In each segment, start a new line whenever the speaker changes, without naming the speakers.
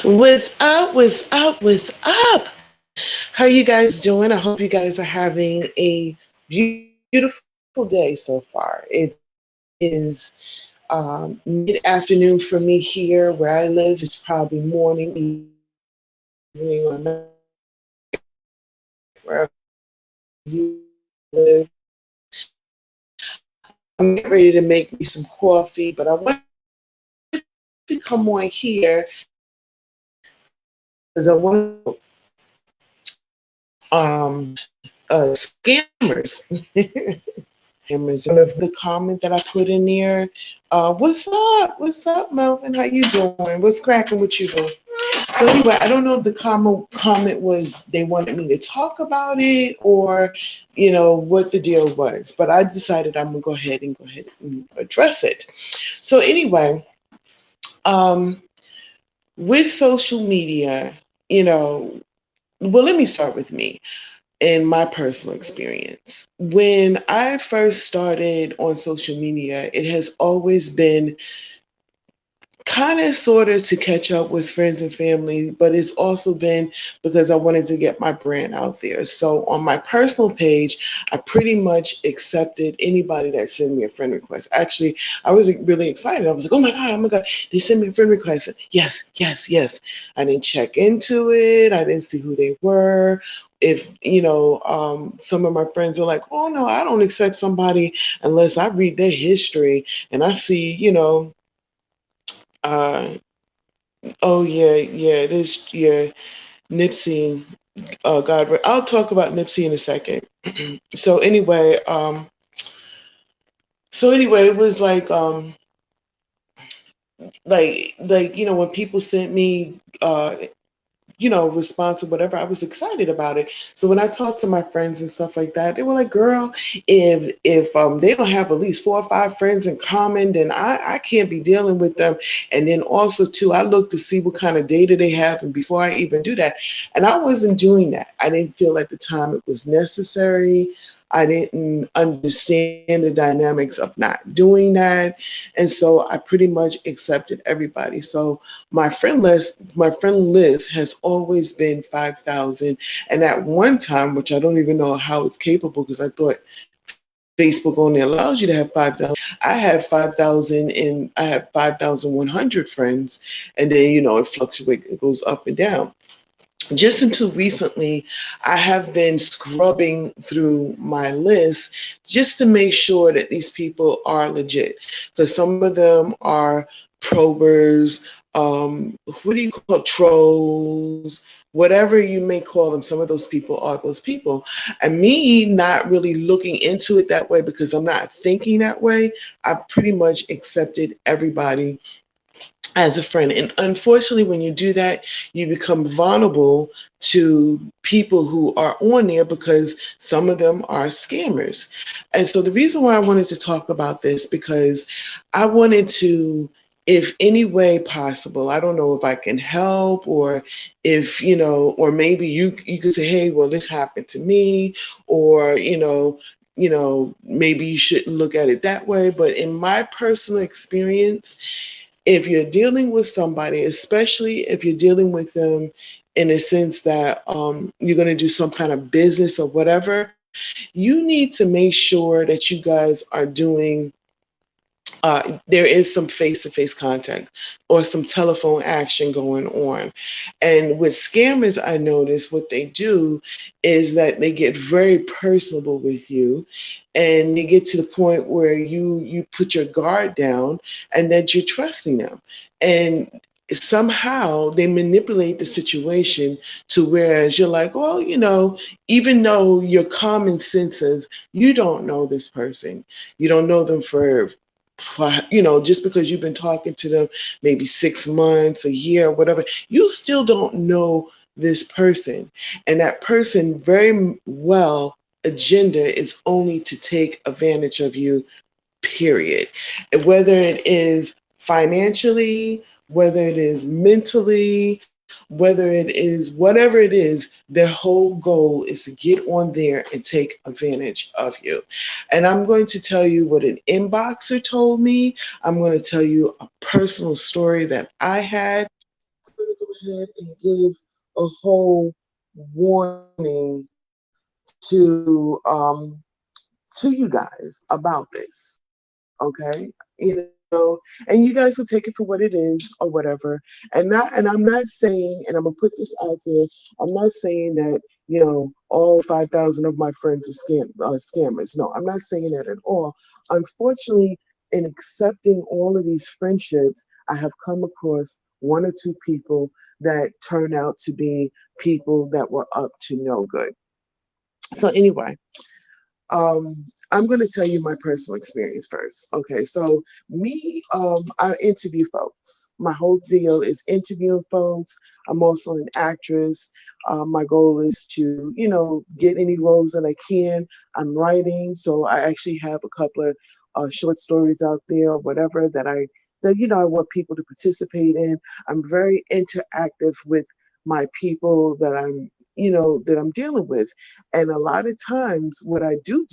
What's up? What's up? What's up? How you guys doing? I hope you guys are having a beautiful day so far. It is mid-afternoon for me here where I live. It's probably morning, evening, or night wherever you live. I'm getting ready to make me some coffee, but I wanted to come on here because I want to talk about scammers. Scammers. And one of the comment that I put in there, what's up? What's up, Melvin? How you doing? What's cracking with you, boo? So anyway, I don't know if the comment was they wanted me to talk about it or, what the deal was. But I decided I'm gonna go ahead and address it. So anyway, um, with social media, you know, well, let me start with me in my personal experience. When I first started on social media, it has always been kind of sort of to catch up with friends and family, but it's also been because I wanted to get my brand out there. So on my personal page, I pretty much accepted anybody that sent me a friend request. Actually, I was really excited. I was like, oh my God, they sent me a friend request. Yes, yes, yes. I didn't check into it. I didn't see who they were. If some of my friends are like, oh no, I don't accept somebody unless I read their history and I see, uh, oh yeah, yeah, it is. Yeah, Nipsey. God, I'll talk about Nipsey in a second. so anyway, um, so anyway, it was like when people sent me response or whatever, I was excited about it. So when I talked to my friends and stuff like that, they were like, "Girl, if they don't have at least 4 or 5 friends in common, then I can't be dealing with them." And then also too, I look to see what kind of data they have, and before I even do that, and I wasn't doing that. I didn't feel at the time it was necessary. I didn't understand the dynamics of not doing that. And so I pretty much accepted everybody. So my friend list has always been 5,000. And at one time, which I don't even know how it's capable because I thought Facebook only allows you to have 5,000. I had 5,000 and I have 5,100 friends. And then, it fluctuates, it goes up and down. Just until recently, I have been scrubbing through my list just to make sure that these people are legit. Because some of them are probers, what do you call it? Trolls, whatever you may call them. Some of those people are those people. And me not really looking into it that way because I'm not thinking that way, I pretty much accepted everybody as a friend. And unfortunately, when you do that, you become vulnerable to people who are on there because some of them are scammers. And so the reason why I wanted to talk about this because I wanted to, if any way possible, I don't know if I can help or if, or maybe you could say, hey, well, this happened to me, or, maybe you shouldn't look at it that way. But in my personal experience, if you're dealing with somebody, especially if you're dealing with them in a sense that you're going to do some kind of business or whatever, you need to make sure that you guys are doing there is some face-to-face contact or some telephone action going on. And with scammers, I notice what they do is that they get very personable with you, and they get to the point where you put your guard down and that you're trusting them. And somehow they manipulate the situation to whereas you're like, well, even though your common sense says you don't know this person, you don't know them just because you've been talking to them maybe 6 months, a year, whatever, you still don't know this person. And that person very well agenda is only to take advantage of you, period. And whether it is financially, whether it is mentally, whether it is whatever it is, their whole goal is to get on there and take advantage of you. And I'm going to tell you what an inboxer told me. I'm going to tell you a personal story that I had. I'm going to go ahead and give a whole warning to you guys about this. Okay, and you guys will take it for what it is or whatever. And I'm not saying, and I'm gonna put this out there, I'm not saying that all 5,000 of my friends are scammers. No, I'm not saying that at all. Unfortunately, in accepting all of these friendships, I have come across one or two people that turn out to be people that were up to no good. So anyway, I'm going to tell you my personal experience first. Okay, so me, I interview folks. My whole deal is interviewing folks. I'm also an actress. My goal is to, get any roles that I can. I'm writing, so I actually have a couple of short stories out there or whatever that I want people to participate in. I'm very interactive with my people that I'm dealing with. And a lot of times, what I do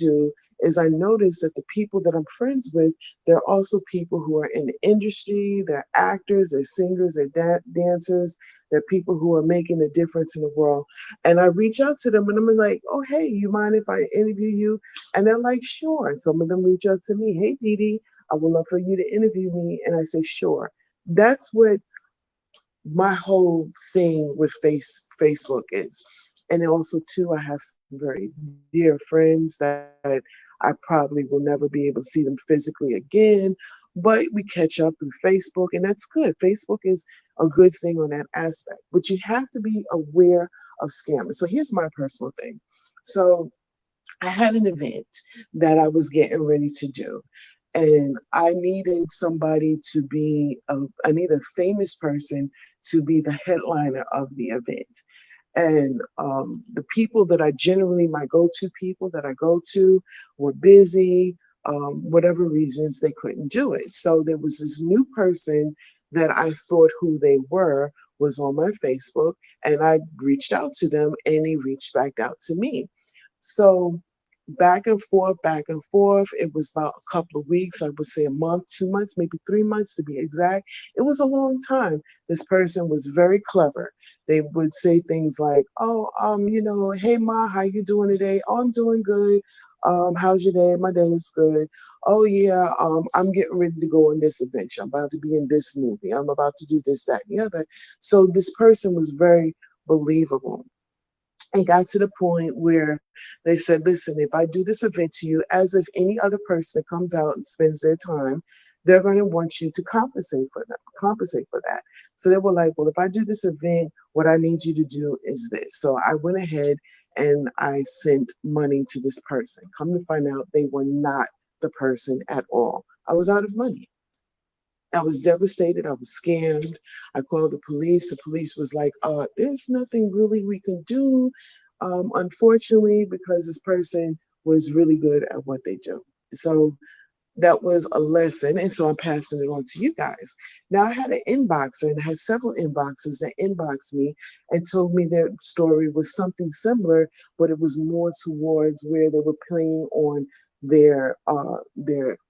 is I notice that the people that I'm friends with, they're also people who are in the industry, they're actors, they're singers, they're dancers, they're people who are making a difference in the world. And I reach out to them and I'm like, oh, hey, you mind if I interview you? And they're like, sure. And some of them reach out to me, hey, Dee Dee, I would love for you to interview me. And I say, sure. That's what my whole thing with Facebook is. And also too, I have some very dear friends that I probably will never be able to see them physically again, but we catch up through Facebook, and that's good. Facebook is a good thing on that aspect, but you have to be aware of scammers. So here's my personal thing. So I had an event that I was getting ready to do, and I needed somebody to I need a famous person to be the headliner of the event. And the people that I generally, my go to people that I go to, were busy, whatever reasons they couldn't do it. So there was this new person that I thought who they were was on my Facebook, and I reached out to them, and he reached back out to me. So back and forth. It was about a couple of weeks, I would say a month, 2 months, maybe 3 months to be exact. It was a long time. This person was very clever. They would say things like, "Oh, hey Ma, how you doing today? Oh, I'm doing good. How's your day? My day is good. Oh yeah, I'm getting ready to go on this adventure. I'm about to be in this movie. I'm about to do this, that, and the other." So this person was very believable and got to the point where they said, listen, if I do this event to you, as if any other person that comes out and spends their time, they're going to want you to compensate for that. So they were like, well, if I do this event, what I need you to do is this. So I went ahead and I sent money to this person. Come to find out, they were not the person at all. I was out of money. I was devastated. I was scammed. I called the police. The police was like, there's nothing really we can do, unfortunately, because this person was really good at what they do. So that was a lesson. And so I'm passing it on to you guys. Now, I had an inboxer, and I had several inboxers that inboxed me and told me their story was something similar, but it was more towards where they were playing on their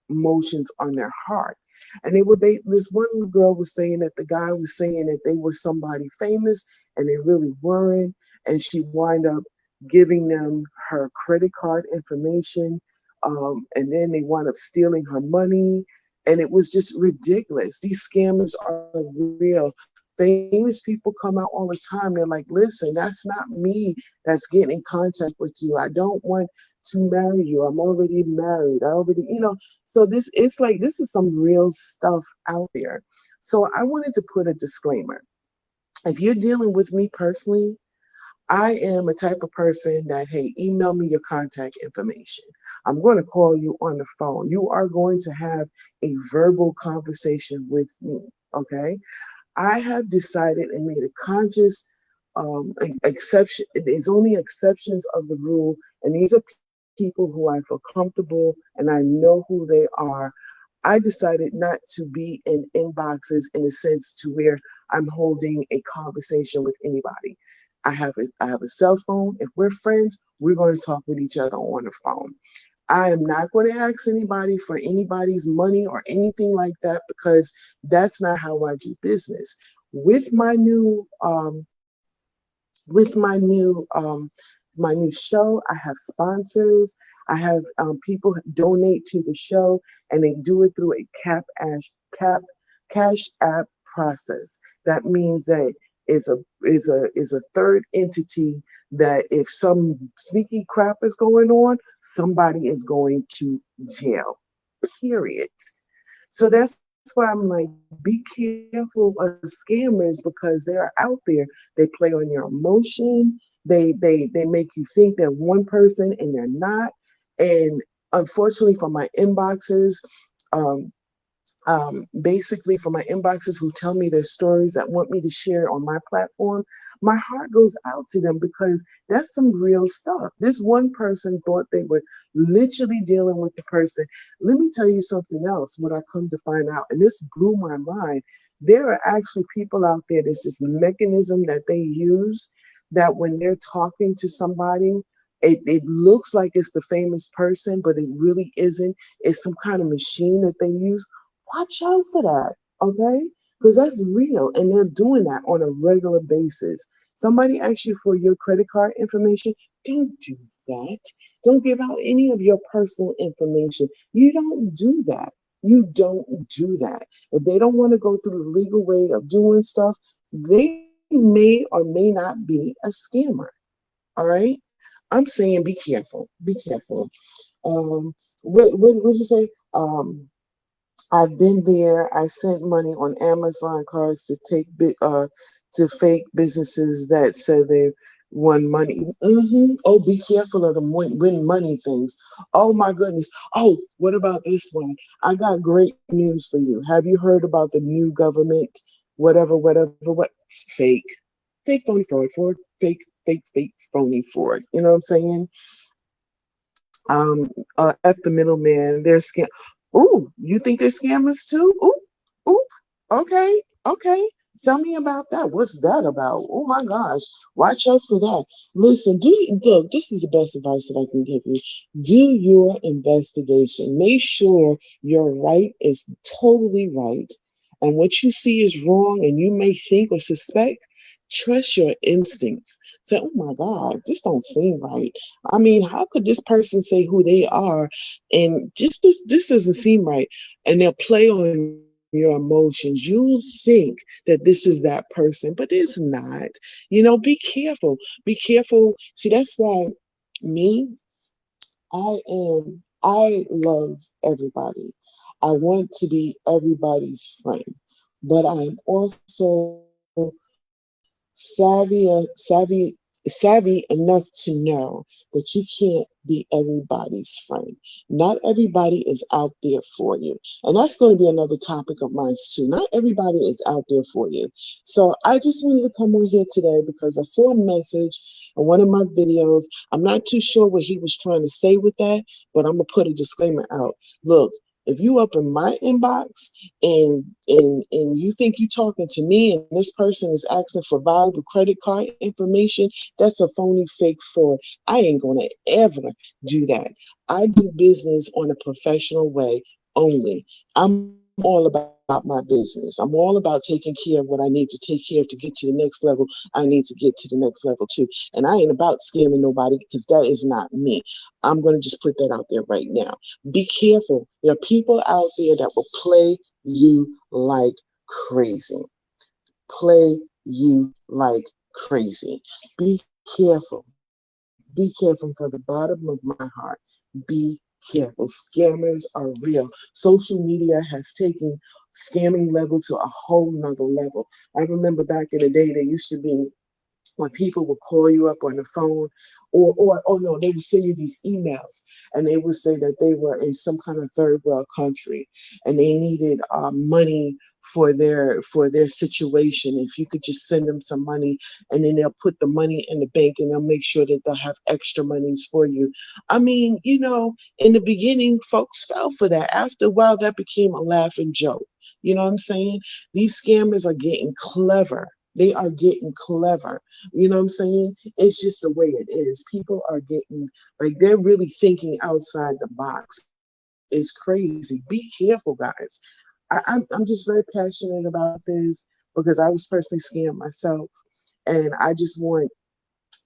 emotions on their heart. And this one girl was saying that the guy was saying that they were somebody famous and they really weren't. And she wind up giving them her credit card information, and then they wound up stealing her money. And it was just ridiculous. These scammers are real. Famous people come out all the time. They're like, listen, that's not me that's getting in contact with you. I don't want to marry you. I'm already married. So this is some real stuff out there. So I wanted to put a disclaimer. If you're dealing with me personally, I am a type of person that, hey, email me your contact information. I'm going to call you on the phone. You are going to have a verbal conversation with me. Okay. I have decided and made a conscious exception. There's only exceptions of the rule. And these are people who I feel comfortable and I know who they are. I decided not to be in inboxes in a sense to where I'm holding a conversation with anybody. I have a cell phone. If we're friends, we're going to talk with each other on the phone. I am not going to ask anybody for anybody's money or anything like that because that's not how I do business. With my new with my new show, I have sponsors. I have people donate to the show, and they do it through a cap cash app process. That means that is a third entity that if some sneaky crap is going on, somebody is going to jail. Period. So that's why I'm like, be careful of scammers because they are out there. They play on your emotion. They make you think they're one person and they're not. And unfortunately for my inboxers, um, basically for my inboxes who tell me their stories that want me to share on my platform, my heart goes out to them because that's some real stuff. This one person thought they were literally dealing with the person. Let me tell you something else, what I come to find out, and this blew my mind. There are actually people out there, there's this mechanism that they use that when they're talking to somebody, it looks like it's the famous person, but it really isn't. It's some kind of machine that they use. Watch out for that, okay? Because that's real, and they're doing that on a regular basis. Somebody asks you for your credit card information, don't do that. Don't give out any of your personal information. You don't do that. You don't do that. If they don't want to go through the legal way of doing stuff, they may or may not be a scammer. All right? I'm saying be careful. Be careful. Um, what you say? I've been there. I sent money on Amazon cards to to fake businesses that said they won money. Oh, be careful of the win money things. Oh my goodness. Oh, what about this one? I got great news for you. Have you heard about the new government? Whatever. What? It's fake, fake, phony, fraud, fake, phony, fraud. You know what I'm saying? F the middleman. They're scam. Ooh, you think they're scammers too? Ooh, okay, okay. Tell me about that. What's that about? Oh my gosh, watch out for that. Listen, look. This is the best advice that I can give you. Do your investigation. Make sure your right is totally right, and what you see is wrong, and you may think or suspect. Trust your instincts. Say, oh my God, this don't seem right. I mean, how could this person say who they are and just this doesn't seem right? And they'll play on your emotions. You'll think that this is that person, but it's not. Be careful. Be careful. See, that's why me, I love everybody. I want to be everybody's friend, but I'm also savvy enough to know that you can't be everybody's friend. Not everybody is out there for you. And that's going to be another topic of mine too. Not everybody is out there for you. So I just wanted to come on here today because I saw a message in one of my videos. I'm not too sure what he was trying to say with that, but I'm going to put a disclaimer out. Look, if you up in my inbox and you think you talking to me and this person is asking for valuable credit card information, that's a phony fake fraud. I ain't gonna ever do that. I do business on a professional way only. I'm all about my business. I'm all about taking care of what I need to take care of to get to the next level. I need to get to the next level too. And I ain't about scamming nobody because that is not me. I'm going to just put that out there right now. Be careful. There are people out there that will play you like crazy. Play you like crazy. Be careful. Be careful from the bottom of my heart. Be careful. Scammers are real. Social media has taken scamming level to a whole nother level. I remember back in the day, there used to be when people would call you up on the phone or oh no, they would send you these emails and they would say that they were in some kind of third world country and they needed money for their situation. If you could just send them some money and then they'll put the money in the bank and they'll make sure that they'll have extra monies for you. I mean, in the beginning folks fell for that. After a while that became a laughing joke. You know what I'm saying? These scammers are getting clever. They are getting clever. You know what I'm saying? It's just the way it is. People are getting, like, they're really thinking outside the box. It's crazy. Be careful, guys. I'm just very passionate about this because I was personally scammed myself. And I just want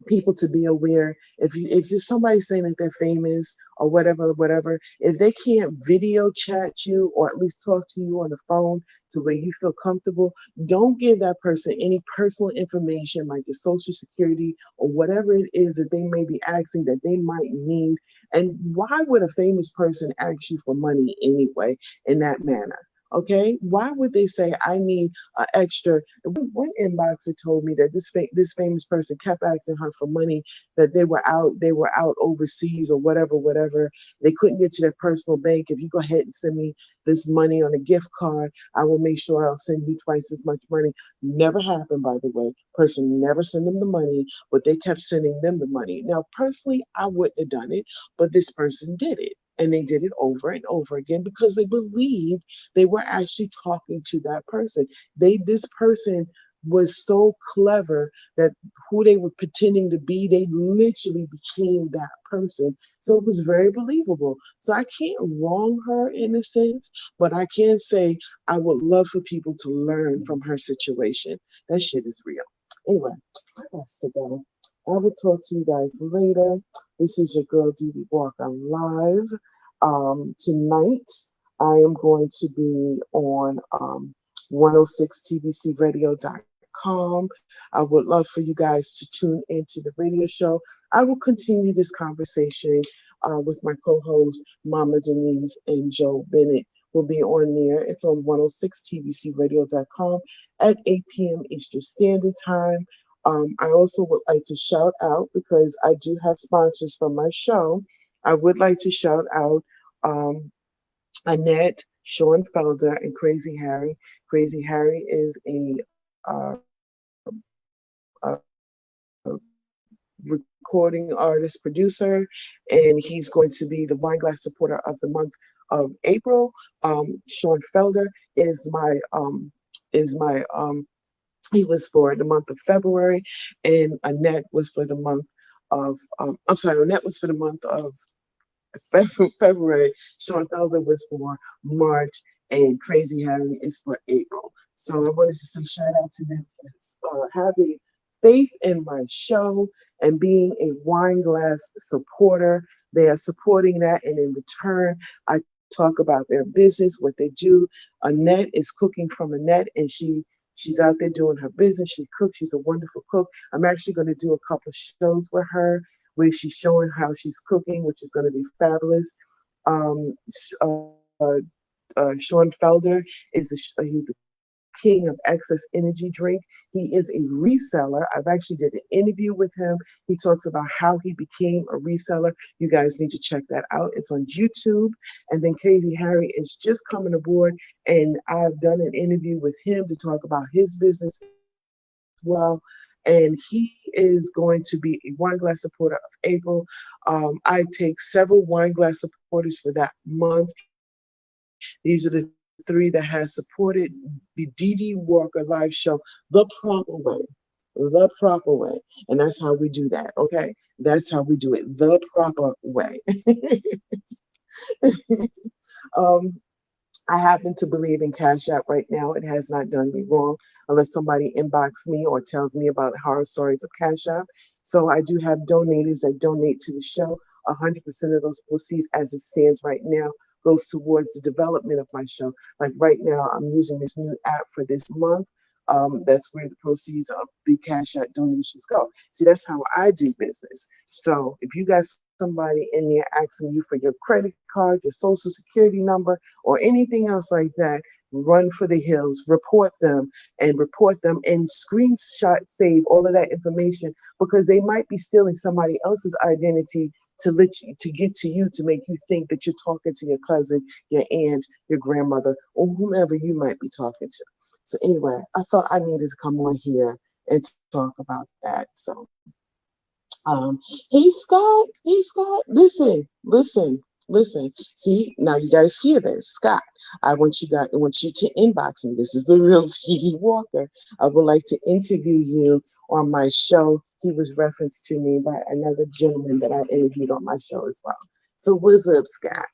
people to be aware. If there's somebody saying that they're famous or whatever, if they can't video chat you or at least talk to you on the phone to where you feel comfortable, don't give that person any personal information like your social security or whatever it is that they may be asking that they might need. And why would a famous person ask you for money anyway in that manner? Okay, why would they say I need an extra? One inboxer told me that this famous person kept asking her for money, that they were out overseas or whatever. They couldn't get to their personal bank. If you go ahead and send me this money on a gift card, I will make sure I'll send you twice as much money. Never happened, by the way. Person never sent them the money, but they kept sending them the money. Now, personally, I wouldn't have done it, but this person did it. And they did it over and over again because they believed they were actually talking to that person. This person was so clever that who they were pretending to be, they literally became that person. So it was very believable. So I can't wrong her in a sense, but I can say I would love for people to learn from her situation. That shit is real. Anyway, I got to go. I will talk to you guys later. This is your girl Dee Dee Walker live. Tonight I am going to be on 106tbcradio.com. I would love for you guys to tune into the radio show. I will continue this conversation with my co-host Mama Denise and Joe Bennett. Will be on there. It's on 106tbcradio.com at 8 p.m. Eastern Standard Time. I also would like to shout out because I do have sponsors for my show. I would like to shout out um, Annette, Sean Felder, and Crazy Harry. Crazy Harry is a recording artist, producer, and he's going to be the Wine Glass Supporter of the month of April. Sean Felder is my he was for the month of February, and Annette was for the month of I'm sorry, Annette was for the month of February. Sean Felder was for March, and Crazy Harry is for April. So I wanted to say shout out to them for having faith in my show and being a wine glass supporter. They are supporting that, and in return, I talk about their business, what they do. Annette is cooking from Annette, and she's out there doing her business. She cooks. She's a wonderful cook. I'm actually going to do a couple of shows with her where she's showing how she's cooking, which is going to be fabulous. Um, Sean Felder is he's the king of Excess Energy Drink. He is a reseller. I've actually did an interview with him. He talks about how he became a reseller. You guys need to check that out. It's on YouTube. And then Crazy Harry is just coming aboard, and I've done an interview with him to talk about his business as well. And he is going to be a wine glass supporter of April. I take several wine glass supporters for that month. These are the three that has supported the Dee Dee Walker live show the proper way. The proper way. And that's how we do that, okay? That's how we do it the proper way. um, I happen to believe in Cash App right now. It has not done me wrong unless somebody inbox me or tells me about horror stories of Cash App. So I do have donators that donate to the show. 100% of those proceeds, as it stands right now, goes towards the development of my show. Like right now, I'm using this new app for this month. That's where the proceeds of the Cash App donations go. See, that's how I do business. So if you got somebody in there asking you for your credit card, your social security number, or anything else like that, run for the hills, report them and screenshot save all of that information because they might be stealing somebody else's identity to get to you to make you think that you're talking to your cousin, your aunt, your grandmother, or whomever you might be talking to. So anyway, I felt I needed to come on here and talk about that. So hey Scott, listen. Listen, see, now you guys hear this. Scott, I want you to inbox me. This is the real TV Walker. I would like to interview you on my show. He was referenced to me by another gentleman that I interviewed on my show as well. So what's up, Scott?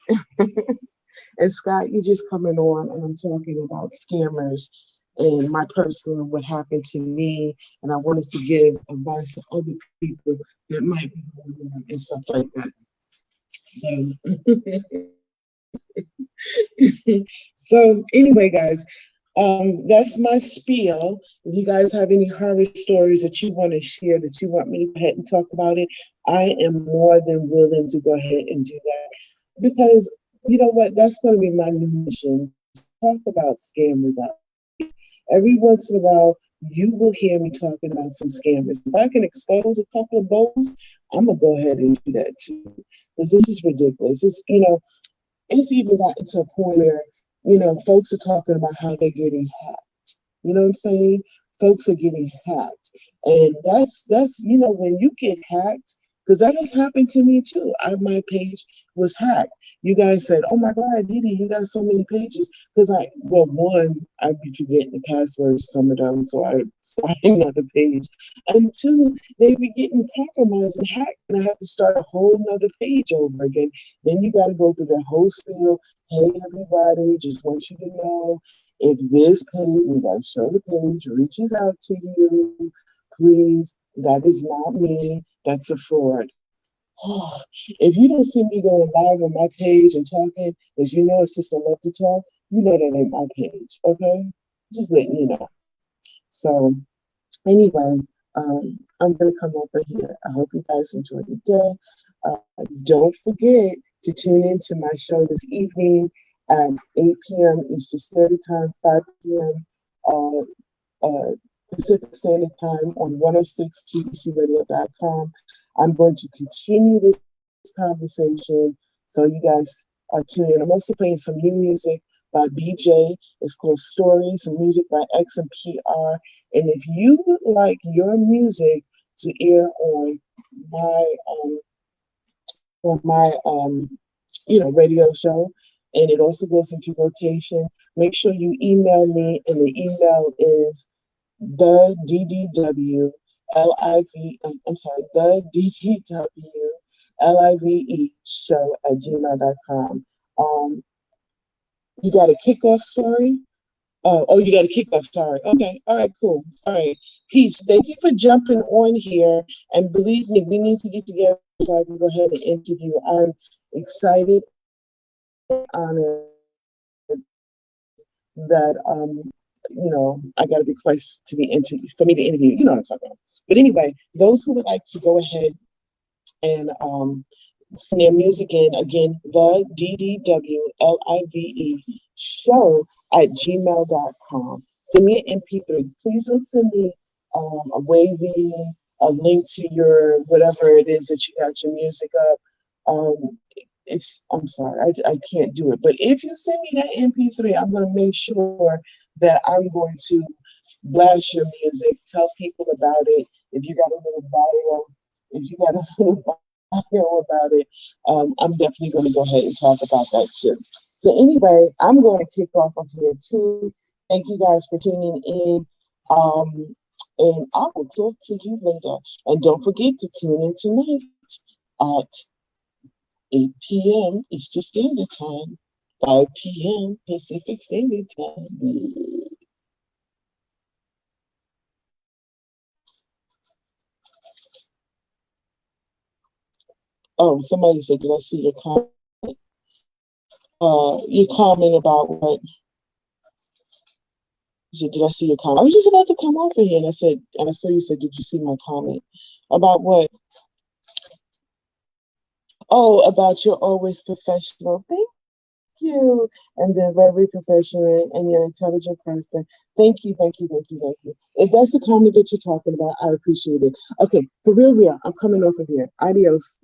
And Scott, you just coming on and I'm talking about scammers and my personal what happened to me, and I wanted to give advice to other people that might be going on and stuff like that. So so anyway, guys, that's my spiel. If you guys have any horror stories that you want to share, that you want me to go ahead and talk about it, I am more than willing to go ahead and do that. Because you know what? That's going to be my new mission. Talk about scammers out. Every once in a while, you will hear me talking about some scammers. If I can expose a couple of those, I'm gonna go ahead and do that too. Because this is ridiculous. It's even gotten to a point where, folks are talking about how they're getting hacked. You know what I'm saying? Folks are getting hacked. And that's when you get hacked, because that has happened to me too. My page was hacked. You guys said, "Oh my God, Didi, you got so many pages." Because one, I'd be forgetting the passwords, some of them, so I started another page. And two, they be getting compromised and hacked, and I have to start a whole nother page over again. Then you got to go through the whole spiel. Hey, everybody, just want you to know if this page, you got to show the page, reaches out to you, please, that is not me. That's a fraud. If you don't see me going live on my page and talking, as you know, a sister love to talk, you know that ain't my page, okay? Just letting you know. So, anyway, I'm going to come over here. I hope you guys enjoy the day. Don't forget to tune in to my show this evening at 8 p.m. Eastern Standard Time, 5 p.m. Uh, Pacific Standard Time on 106tbcradio.com. I'm going to continue this conversation, so you guys are tuned in. I'm also playing some new music by BJ. It's called Story, some music by X and PR. And if you would like your music to air my um, on my radio show, and it also goes into rotation, make sure you email me, and the email is the DDW I'm sorry, the DDW show at gmail.com. You got a kickoff story? Oh, you got a kickoff. Sorry. Okay. All right. Cool. All right. Peace. Thank you for jumping on here. And believe me, we need to get together so I can go ahead and interview. I'm excited and honored that I got a request to be interviewed for me to interview. You know what I'm talking about. But anyway, those who would like to go ahead and send their music in, again, the DDWLIVE show at gmail.com. Send me an MP3. Please don't send me a wavy, a link to your whatever it is that you got your music up. I'm sorry, I can't do it. But if you send me that MP3, I'm going to make sure that I'm going to blast your music, tell people about it. If you got a little bio, if you got a little bio about it, I'm definitely going to go ahead and talk about that too. So anyway, I'm going to kick off of here too. Thank you guys for tuning in. And I will talk to you later. And don't forget to tune in tonight at 8 p.m. Eastern Standard Time, 5 p.m. Pacific Standard Time. Oh, somebody said, did I see your comment? Your comment about what? You said, did I see your comment? I was just about to come over here and I saw you said, did you see my comment? About what? Oh, about you're always professional. Thank you. And they're very professional and you're an intelligent person. Thank you, thank you, thank you, thank you. If that's the comment that you're talking about, I appreciate it. Okay, for real, I'm coming over here. Adios.